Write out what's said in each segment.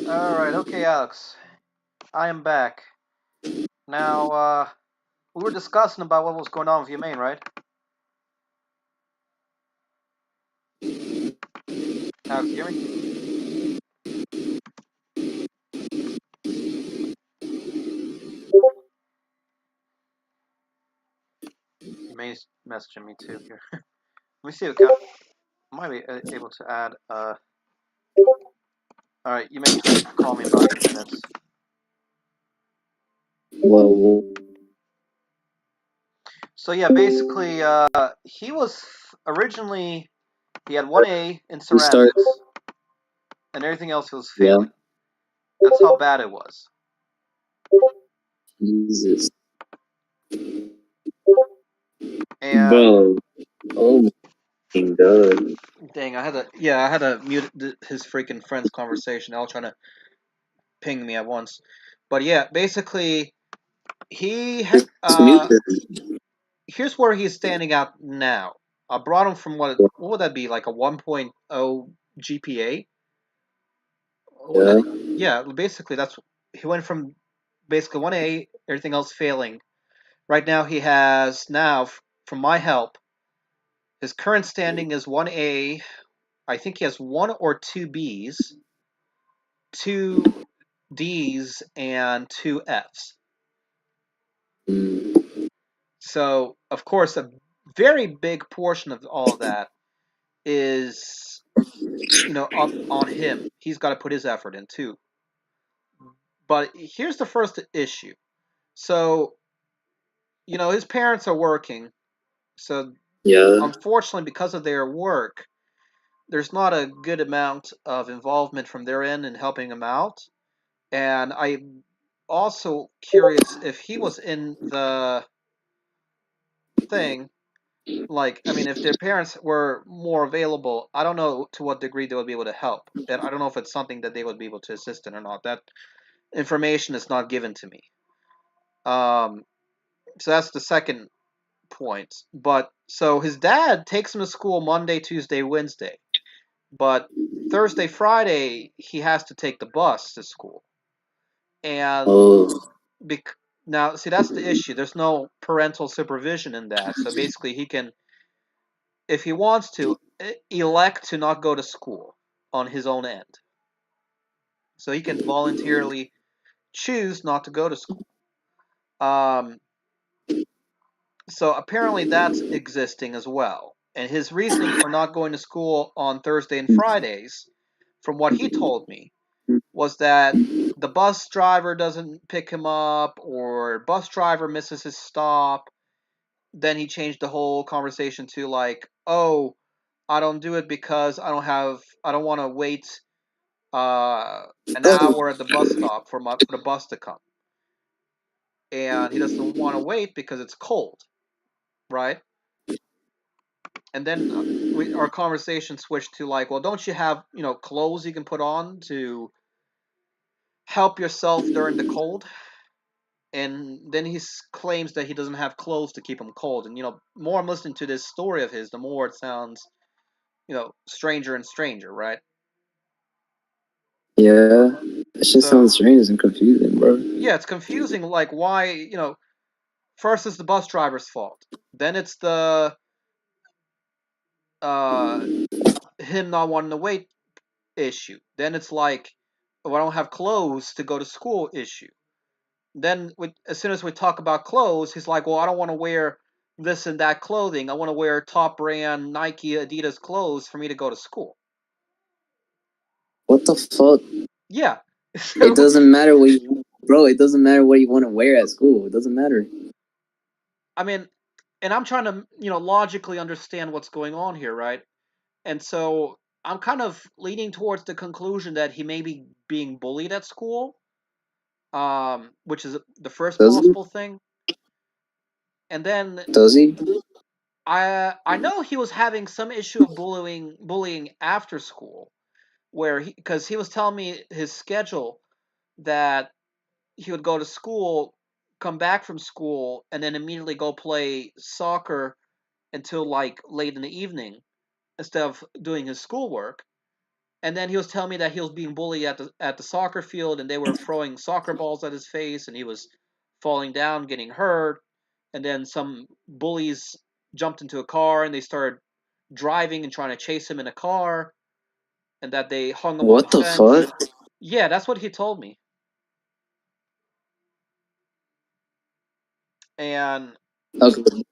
Alright, okay, Alex. I am back. Now, we were discussing about what was going on with your main, right? Alex, you hear me? Your main's messaging me too here. Let me see if I might be able to add, Alright, you may call me in about 8 minutes. Well, So yeah, basically, he was originally, he had 1A in we start. ceramics, and everything else he was Yeah, failing. That's how bad it was. Jesus, And bro. Oh my God. dang, I had to mute his freaking friend's conversation. All trying to ping me at once. But yeah, basically, he Just mute them. here's where he's standing out now. I brought him from what would that be, like a 1.0 GPA? Yeah. Yeah, basically that's he went from basically 1A, everything else failing. Right now he has from my help, his current standing is 1A. I think he has one or two Bs, two Ds, and two Fs. Mm. So, of course, a very big portion of all of that is, up on him. He's got to put his effort in too. But here's the first issue. So, his parents are working. So, Yeah. unfortunately, because of their work, there's not a good amount of involvement from their end in helping him out. And I'm also curious if he was in the thing. Like, I mean, if their parents were more available, I don't know to what degree they would be able to help. And I don't know if it's something that they would be able to assist in or not. That information is not given to me. Um, so that's the second point. But so his dad takes him to school Monday, Tuesday, Wednesday. But Thursday, Friday, he has to take the bus to school. And Oh. bec- now, see, that's the issue. There's no parental supervision in that. So basically, he can, if he wants to, elect to not go to school on his own end. So he can voluntarily choose not to go to school. Um, so apparently that's existing as well. And his reasoning for not going to school on Thursday and Fridays, from what he told me, was that the bus driver doesn't pick him up or bus driver misses his stop. Then he changed the whole conversation to like, oh, I don't do it because I don't want to wait an hour at the bus stop for the bus to come, and he doesn't want to wait because it's cold, right? And then our conversation switched to like, well, don't you have clothes you can put on to help yourself during the cold? And then he claims that he doesn't have clothes to keep him cold. And more I'm listening to this story of his, the more it sounds stranger and stranger, right? Yeah. That shit So sounds strange and confusing, bro. yeah, it's confusing. Like why first it's the bus driver's fault, then it's the uh him not wanting to wait issue, then it's like, oh, I don't have clothes to go to school issue. Then as soon as we talk about clothes, he's like, well, I don't want to wear this and that clothing. I want to wear top brand Nike, Adidas clothes for me to go to school. What the fuck? Yeah. It So doesn't matter what you, bro. It doesn't matter what you want to wear at school. It doesn't matter. I mean, and I'm trying to logically understand what's going on here, right? And so I'm kind of leaning towards the conclusion that he may be being bullied at school, which is the first Does he? possible thing. And then Does he? I know he was having some issue of bullying after school, where because he was telling me his schedule, that he would go to school, come back from school, and then immediately go play soccer until like late in the evening instead of doing his schoolwork. And then he was telling me that he was being bullied at the soccer field, and they were throwing soccer balls at his face, and he was falling down, getting hurt. And then some bullies jumped into a car and they started driving and trying to chase him in a car, and that they hung him on a What the fence. fuck? Yeah, that's what he told me. And Okay.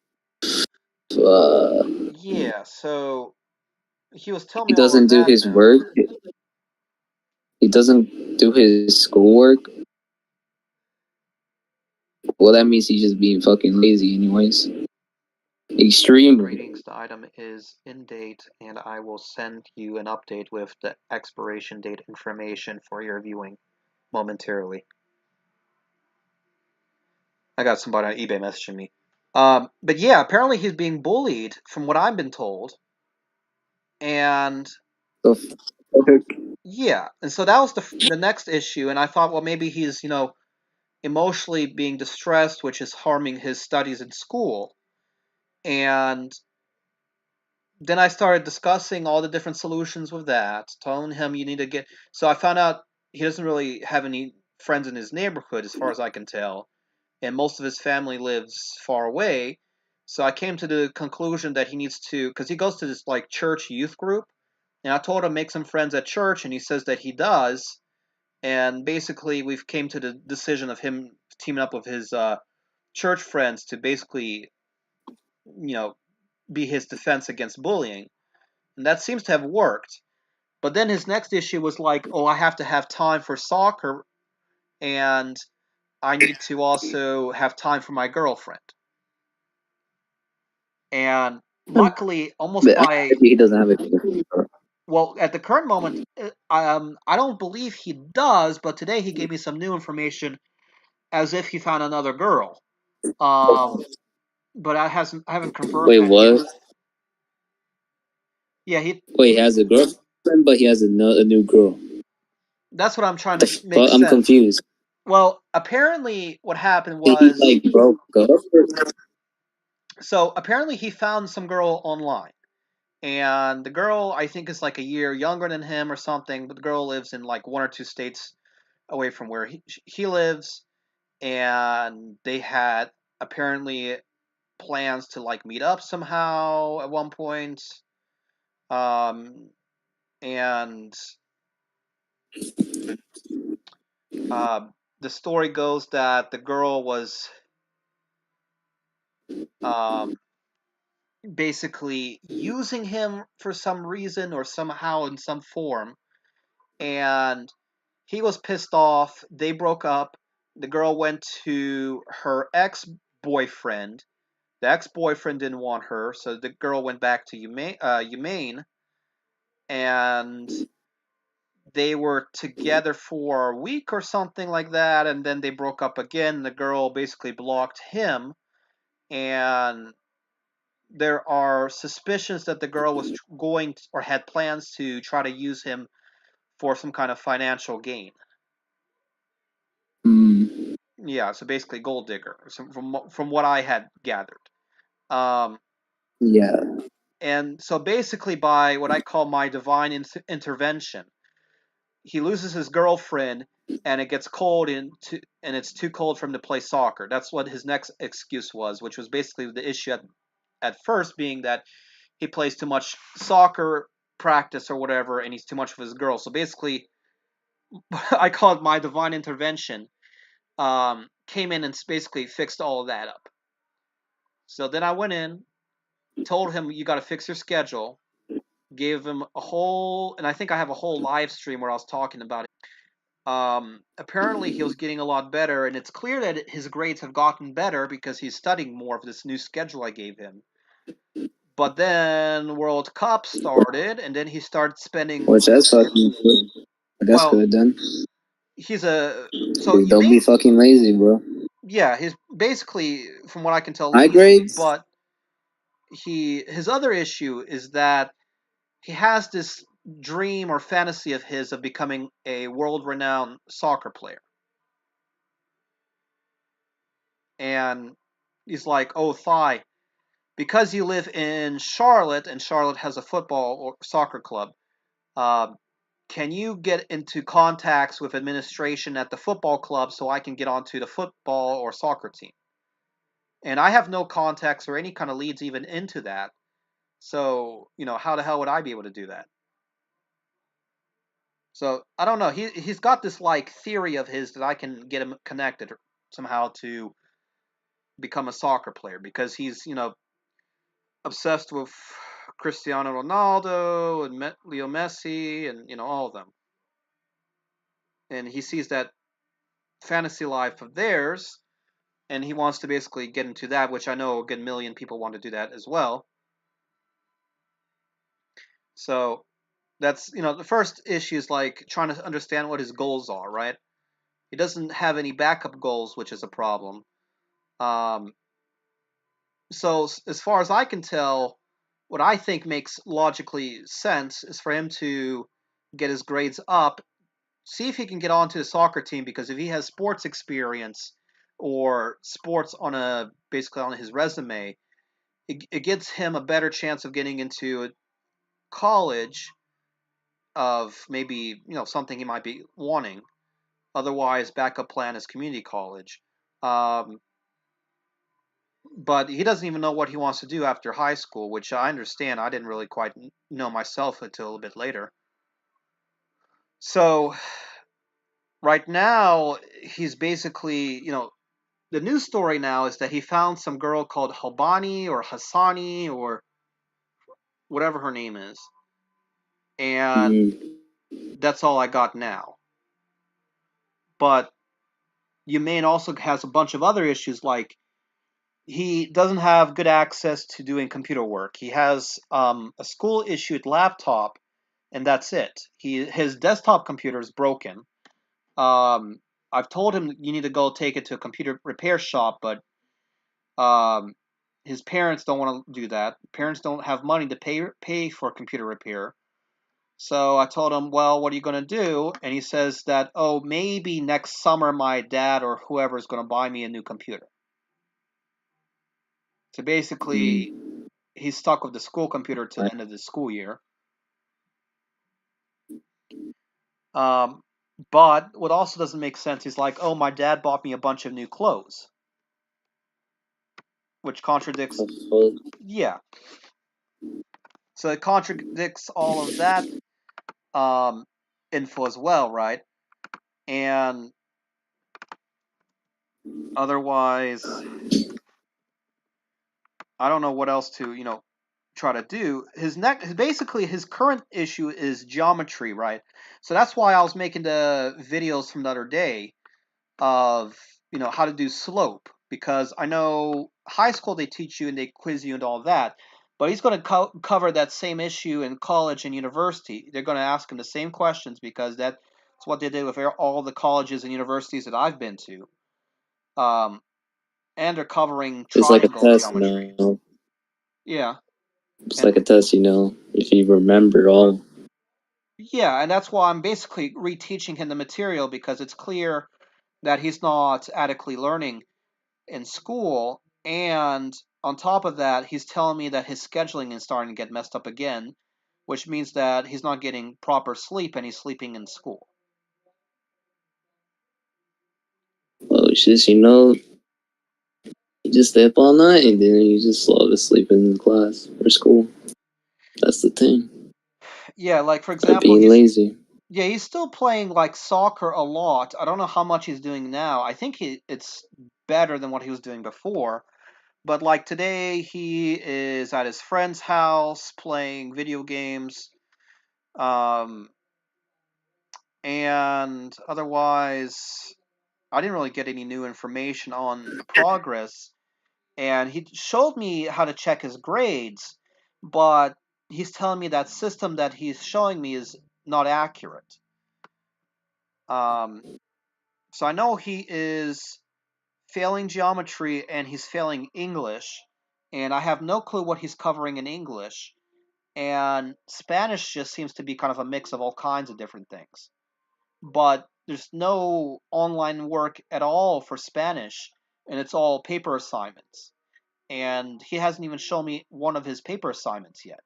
yeah, so he was telling He me all of doesn't do that his now. work. He doesn't do his schoolwork. Well, that means he's just being fucking lazy, anyways. Extremely. Greetings, the item is in date, and I will send you an update with the expiration date information for your viewing momentarily. I got somebody on eBay messaging me. But yeah, apparently he's being bullied, from what I've been told. And The fuck? yeah, and so that was the next issue. And I thought, well, maybe he's emotionally being distressed, which is harming his studies in school. And then I started discussing all the different solutions with that, telling him you need to get. So I found out he doesn't really have any friends in his neighborhood, as far as I can tell, and most of his family lives far away. So I came to the conclusion that he needs to, because he goes to this like church youth group, and I told him make some friends at church, and he says that he does. And basically, we've came to the decision of him teaming up with his church friends to basically, you know, be his defense against bullying, and that seems to have worked. But then his next issue was like, oh, I have to have time for soccer, and I need to also have time for my girlfriend. And luckily, almost But by, he doesn't have it. well, at the current moment, I don't believe he does, but today he gave me some new information as if he found another girl. Um, but I haven't confirmed Wait, that yet. what? Yeah, he. Wait, he has a girlfriend, but he has a new girl. That's what I'm trying The to make fuck? I'm sense. confused. Well, apparently, what happened He was, like broke up. so apparently he found some girl online, and the girl I think is like a year younger than him or something, but the girl lives in like one or two states away from where he lives, and they had apparently plans to like meet up somehow at one point. Um, and uh, the story goes that the girl was um, basically using him for some reason or somehow in some form, and he was pissed off. They broke up. The girl went to her ex-boyfriend. The ex-boyfriend didn't want her, so the girl went back to Umaine, and they were together for a week or something like that, and then they broke up again. The girl basically blocked him, and there are suspicions that the girl was going to, or had plans to try to use him for some kind of financial gain. Mm, Yeah, so basically gold digger, from what I had gathered. Um, yeah. and so basically, by what I call my divine intervention, he loses his girlfriend, and it gets cold and it's too cold for him to play soccer. That's what his next excuse was, which was basically the issue at first being that he plays too much soccer practice or whatever, and he's too much of his girl. So basically, I call it my divine intervention. Came in and basically fixed all of that up. So then I went in, told him you got to fix your schedule, gave him a whole, and I think I have a whole live stream where I was talking about it. Apparently he was getting a lot better, and it's clear that his grades have gotten better because he's studying more of this new schedule I gave him. But then World Cup started, and then he started spending. Which that's fucking good. That's Well, good then. he's a so you Don't may be fucking lazy, bro. yeah, he's basically, from what I can tell, High lazy, grades? but his other issue is that he has this dream or fantasy of his of becoming a world-renowned soccer player, and he's like, "Oh, Thigh, because you live in Charlotte and Charlotte has a football or soccer club, uh, can you get into contacts with administration at the football club so I can get onto the football or soccer team? And I have no contacts or any kind of leads even into that. So, how the hell would I be able to do that? So, I don't know. He's got this like theory of his that I can get him connected somehow to become a soccer player because he's, obsessed with Cristiano Ronaldo and Leo Messi and, all of them. And he sees that fantasy life of theirs and he wants to basically get into that, which I know a good million people want to do that as well. So that's, the first issue is like trying to understand what his goals are, right? He doesn't have any backup goals, which is a problem. Um, so as far as I can tell, what I think makes logically sense is for him to get his grades up, see if he can get onto the soccer team because if he has sports experience or sports basically on his resume, it gives him a better chance of getting into a college of maybe something he might be wanting. Otherwise, backup plan is community college. Um, but he doesn't even know what he wants to do after high school, which I understand. I didn't really quite know myself until a bit later. So right now, he's basically, the news story now is that he found some girl called Halbani or Hassani or whatever her name is, and that's all I got now. But Humane also has a bunch of other issues, like he doesn't have good access to doing computer work. He has a school issued laptop, and that's it. His desktop computer is broken. I've told him you need to go take it to a computer repair shop, but um, his parents don't want to do that. Parents don't have money to pay for computer repair. So I told him, well, what are you going to do? And he says that, oh, maybe next summer my dad or whoever is going to buy me a new computer. So basically, he's stuck with the school computer to the end of the school year. But what also doesn't make sense is like, oh, my dad bought me a bunch of new clothes, which contradicts. Yeah. So it contradicts all of that info as well, right? And otherwise, I don't know what else to, try to do. Basically his current issue is geometry, right? So that's why I was making the videos from the other day of, how to do slope, because I know high school they teach you and they quiz you and all that, but he's going to cover that same issue in college and university. They're going to ask him the same questions because that's what they did with all the colleges and universities that I've been to. And they're covering triangle geometry. Yeah. It's like a test, if you remember all. Yeah, and that's why I'm basically reteaching him the material because it's clear that he's not adequately learning in school. And on top of that, he's telling me that his scheduling is starting to get messed up again, which means that he's not getting proper sleep and he's sleeping in school. Well, it's just, you just stay up all night and then you just fall asleep in class or school. That's the thing. Yeah, like for example, being lazy. Yeah, he's still playing like soccer a lot. I don't know how much he's doing now. I think it's better than what he was doing before. But like today, he is at his friend's house playing video games. Um, and otherwise, I didn't really get any new information on progress. And he showed me how to check his grades, but he's telling me that system that he's showing me is not accurate. So I know he is failing geometry and he's failing English, and I have no clue what he's covering in English. And Spanish just seems to be kind of a mix of all kinds of different things. But there's no online work at all for Spanish, and it's all paper assignments. And he hasn't even shown me one of his paper assignments yet.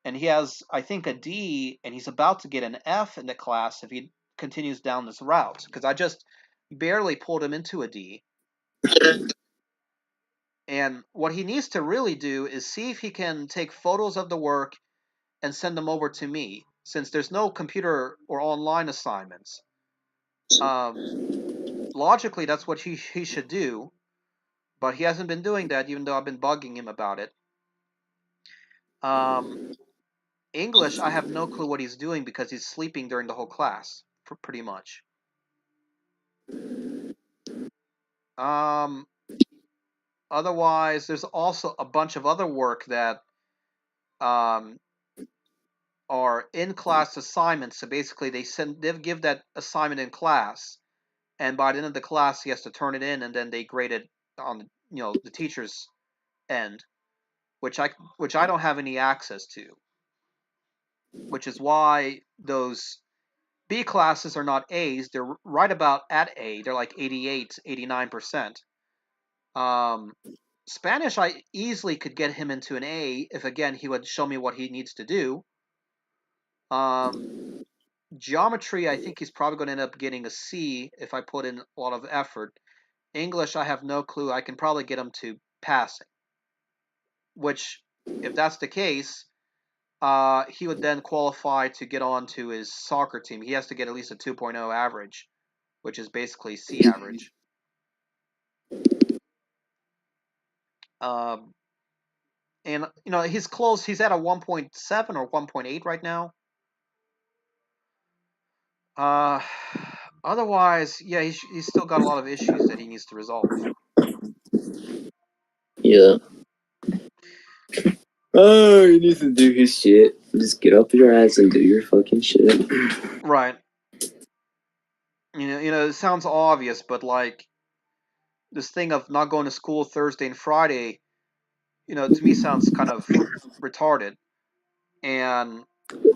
and he has, I think, a D, and he's about to get an F in the class if he continues down this route. Because I just barely pulled him into a D. And what he needs to really do is see if he can take photos of the work and send them over to me, since there's no computer or online assignments. Um, Logically, that's what he should do, but he hasn't been doing that, even though I've been bugging him about it. Um, English, I have no clue what he's doing because he's sleeping during the whole class, pretty much. Um, Otherwise, there's also a bunch of other work that um, are in-class assignments. So basically, they give that assignment in class, and by the end of the class, he has to turn it in, and then they grade it on the teacher's end, which I don't have any access to, which is why those B classes are not A's. They're right about at A. They're like 88, 89%. Spanish, I easily could get him into an A if, again, he would show me what he needs to do. Geometry, I think he's probably going to end up getting a C if I put in a lot of effort. English, I have no clue. I can probably get him to passing, which, if that's the case, he would then qualify to get on to his soccer team. He has to get at least a 2.0 average, which is basically C average. Um, and he's close. He's at a 1.7 or 1.8 right now. Uh, Otherwise, yeah, he's still got a lot of issues that he needs to resolve. Yeah. Oh, he needs to do his shit. Just get up your ass and do your fucking shit. Right. It sounds obvious, but like this thing of not going to school Thursday and Friday, to me sounds kind of retarded. And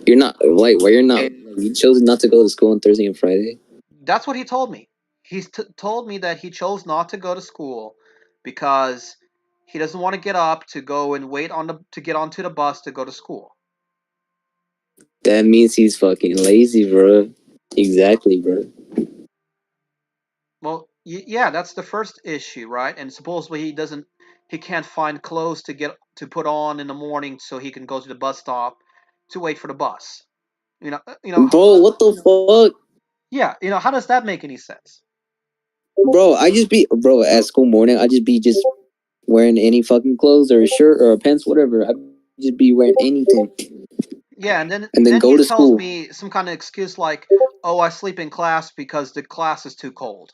You're not like why you're not. You chose not to go to school on Thursday and Friday. that's what he told me. He's told me that he chose not to go to school because he doesn't want to get up to go and wait to get onto the bus to go to school. That means he's fucking lazy, bro. Exactly, bro. Well, yeah, that's the first issue, right? And supposedly he can't find clothes to put on in the morning so he can go to the bus stop to wait for the bus. Bro, what the fuck? Yeah, how does that make any sense? Bro, at school morning, I just be wearing any fucking clothes or a shirt or a pants, whatever. I just be wearing anything. Yeah, and then Go he to tells school. me some kind of excuse like, "Oh, I sleep in class because the class is too cold."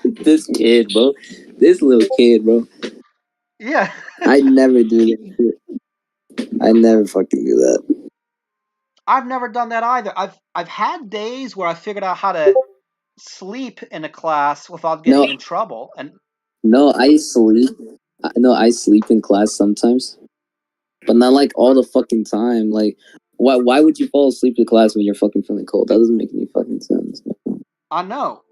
This kid, bro. This little kid, bro. Yeah. I never do that shit. I never fucking do that. I've never done that either. I've had days where I figured out how to sleep in a class without getting No, in trouble, and no, I sleep. No, I sleep in class sometimes, but not like all the fucking time. Like, why would you fall asleep in class when you're fucking feeling cold? That doesn't make any fucking sense. I know.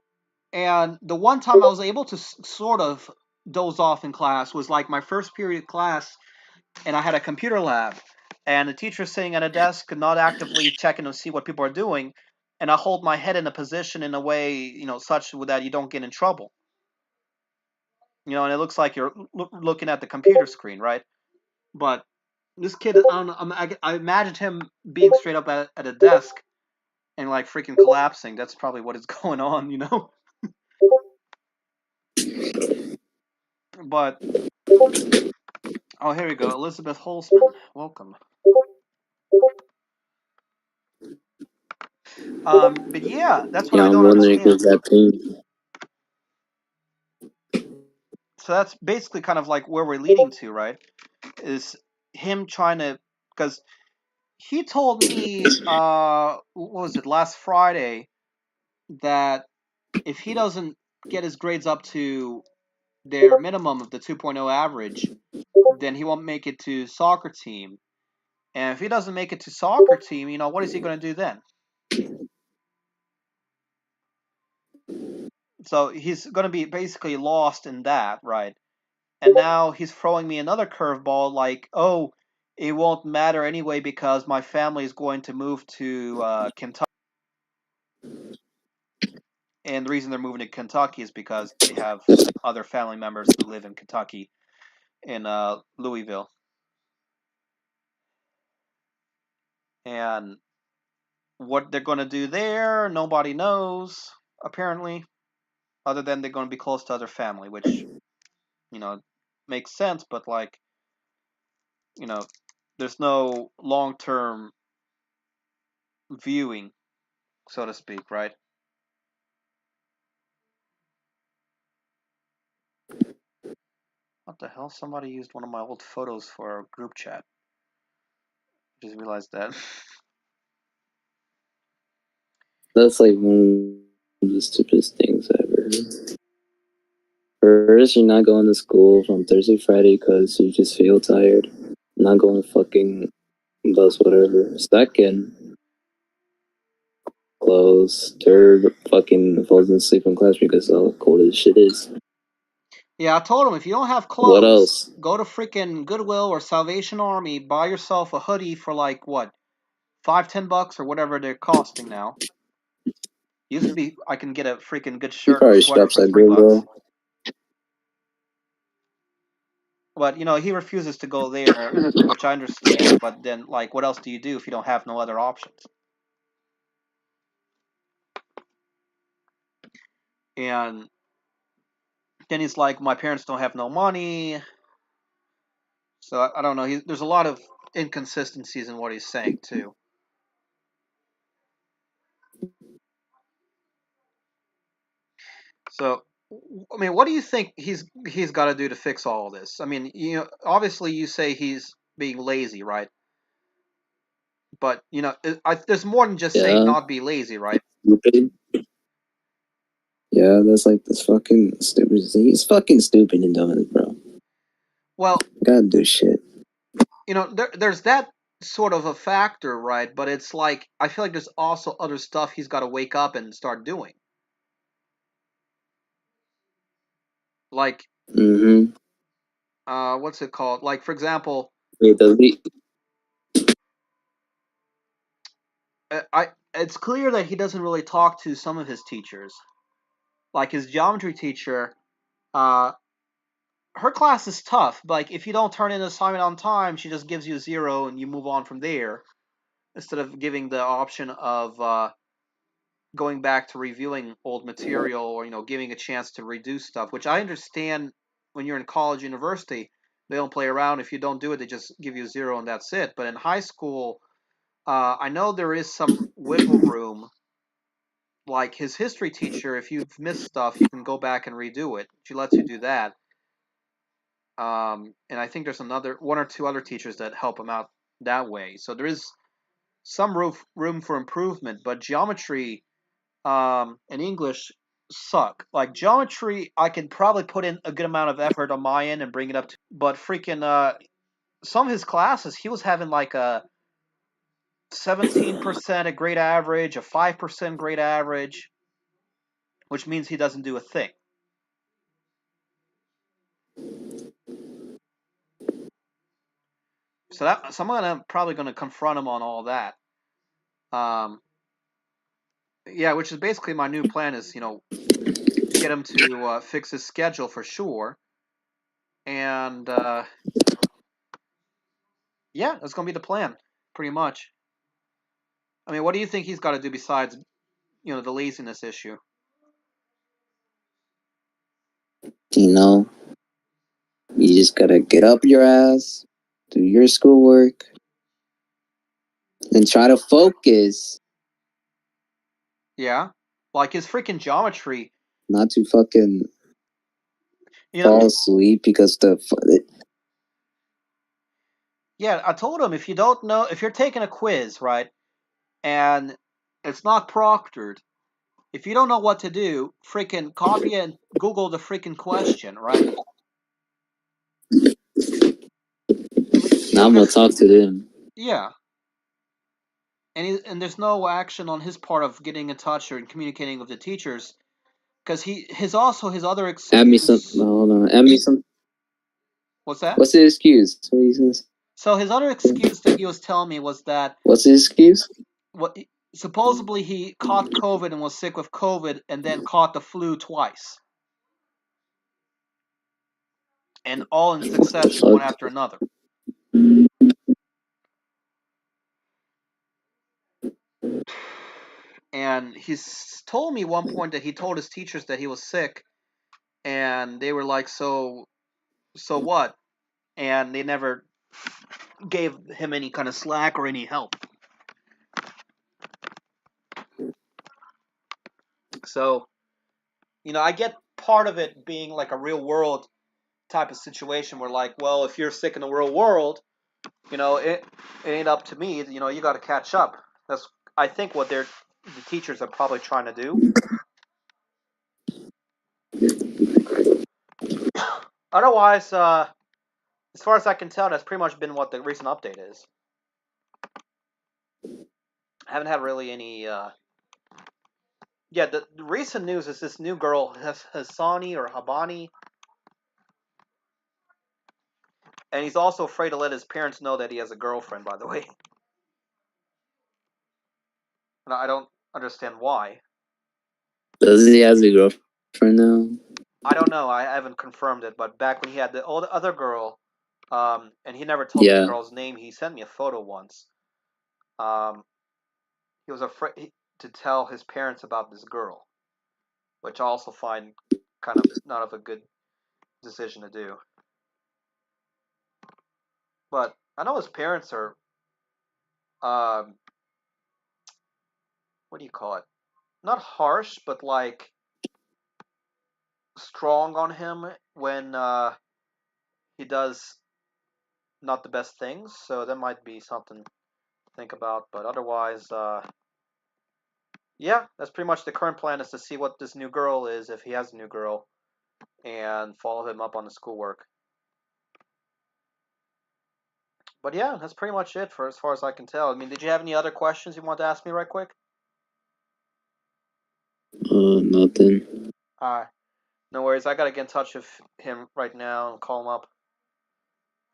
And the one time I was able to sort of doze off in class was like my first period class, and I had a computer lab, and the teacher's sitting at a desk, not actively checking to see what people are doing, and I hold my head in a position in a way, such that you don't get in trouble. And it looks like you're looking at the computer screen, right? But this kid, I don't know, I imagined him being straight up at a desk and like freaking collapsing. That's probably what is going on. But oh, here we go. Elizabeth Holzman, welcome. But yeah, that's what Yeah, I I'm don't wondering understand. if that pain. So that's basically kind of like where we're leading to, right? Is him trying to, because he told me, what was it, last Friday, that if he doesn't get his grades up to their minimum of the 2.0 average, then he won't make it to soccer team. And if he doesn't make it to soccer team, what is he going to do then? So he's going to be basically lost in that, right? and now he's throwing me another curveball like, oh, it won't matter anyway because my family is going to move to Kentucky. And the reason they're moving to Kentucky is because they have other family members who live in Kentucky, in Louisville. And what they're going to do there, nobody knows, apparently, other than they're going to be close to other family, which, makes sense, but, like, there's no long-term viewing, so to speak, right? What the hell? Somebody used one of my old photos for a group chat. Just realized that. That's like one of the stupidest things I ever heard. First, you're not going to school from Thursday, Friday because you just feel tired. Not going to fucking bus, whatever. Second, clothes. Third, fucking falls asleep in class because how cold as shit is. Yeah, I told him if you don't have clothes, What else? go to freaking Goodwill or Salvation Army, buy yourself a hoodie for like what, $5-10 or whatever they're costing now. Used to be I can get a freaking good He shirt or probably sweater shops for at $3. Goodwill. But he refuses to go there, which I understand. But then, like, what else do you do if you don't have no other options? And then he's like, my parents don't have no money. So I don't know. There's a lot of inconsistencies in what he's saying too. So, I mean, what do you think he's got to do to fix all of this? I mean, obviously you say he's being lazy, right? But there's more than just saying Yeah. not be lazy, right? Stupid. Yeah, that's like this fucking stupid. He's fucking stupid and dumb, bro. Well, Gotta do shit. there's that sort of a factor, right? But it's like I feel like there's also other stuff he's got to wake up and start doing. Like, Mm-hmm. what's it called? Like, for example, Wait, does he? it's clear that he doesn't really talk to some of his teachers. Like his geometry teacher, uh, her class is tough. Like if you don't turn in an assignment on time, she just gives you a 0 and you move on from there, instead of giving the option of going back to reviewing old material or giving a chance to redo stuff. Which I understand when you're in college, university, they don't play around. If you don't do it, they just give you a 0 and that's it. But in high school, I know there is some wiggle room. Like his history teacher, if you've missed stuff, you can go back and redo it. She lets you do that. And I think there's one or two other teachers that help him out that way. So there is some room for improvement. But geometry and English suck. Like geometry, I can probably put in a good amount of effort on my end and bring it up to. But freaking some of his classes, he was having like a 17% a grade average, a 5% grade average, which means he doesn't do a thing. So I'm probably gonna confront him on all that. Um, yeah, which is basically my new plan is get him to fix his schedule for sure, and yeah, that's gonna be the plan, pretty much. I mean, what do you think he's got to do besides the laziness issue? You you just gotta get up your ass, do your schoolwork, and try to focus. Yeah, like his freaking geometry. Not to fucking You know, fall asleep because yeah, I told him if you don't know, if you're taking a quiz, right, and it's not proctored, if you don't know what to do, freaking copy and Google the freaking question, right? I mean, now I'm gonna talk to them. yeah, and there's no action on his part of getting in touch or communicating with the teachers because his other Add me some. excuse. Hold on. Add me some. What's that? What's the excuse? What are you gonna say? So his other excuse that he was telling me was that What's the excuse? supposedly he caught COVID and was sick with COVID and then caught the flu twice. And all in succession, one after another. And he's told me one point that he told his teachers that he was sick, and they were like, so what? And they never gave him any kind of slack or any help. So, I get part of it being like a real world type of situation where, like, well, if you're sick in the real world, it ain't up to me. You got to catch up. That's, I think, what the teachers are probably trying to do. Otherwise, as far as I can tell, that's pretty much been what the recent update is. I haven't had really any. Yeah, the recent news is this new girl, Hassani or Habani, and he's also afraid to let his parents know that he has a girlfriend. By the way, and I don't understand why. Does he have a girlfriend now? I don't know. I haven't confirmed it, but back when he had the other girl, and he never told me the girl's name. He sent me a photo once. He was afraid to tell his parents about this girl, which I also find kind of not of a good decision to do. But I know his parents are, what do you call it? Not harsh, but like strong on him when he does not the best things. So that might be something to think about. But otherwise, yeah, that's pretty much the current plan, is to see what this new girl is, if he has a new girl, and follow him up on the schoolwork. But yeah, that's pretty much it for as far as I can tell. I mean, did you have any other questions you want to ask me right quick? Nothing. Alright. No worries. I gotta get in touch with him right now and call him up.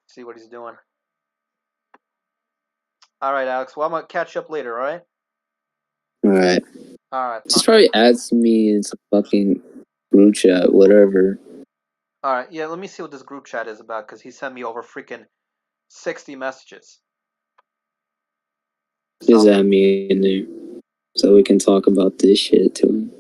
See what he's doing. Alright, Alex. Well, I'm gonna catch you up later, alright? Alright. Alright. Just probably adds me in some fucking group chat, whatever. Alright, yeah, let me see what this group chat is about, because he sent me over freaking 60 messages. Just add me in there so we can talk about this shit to him.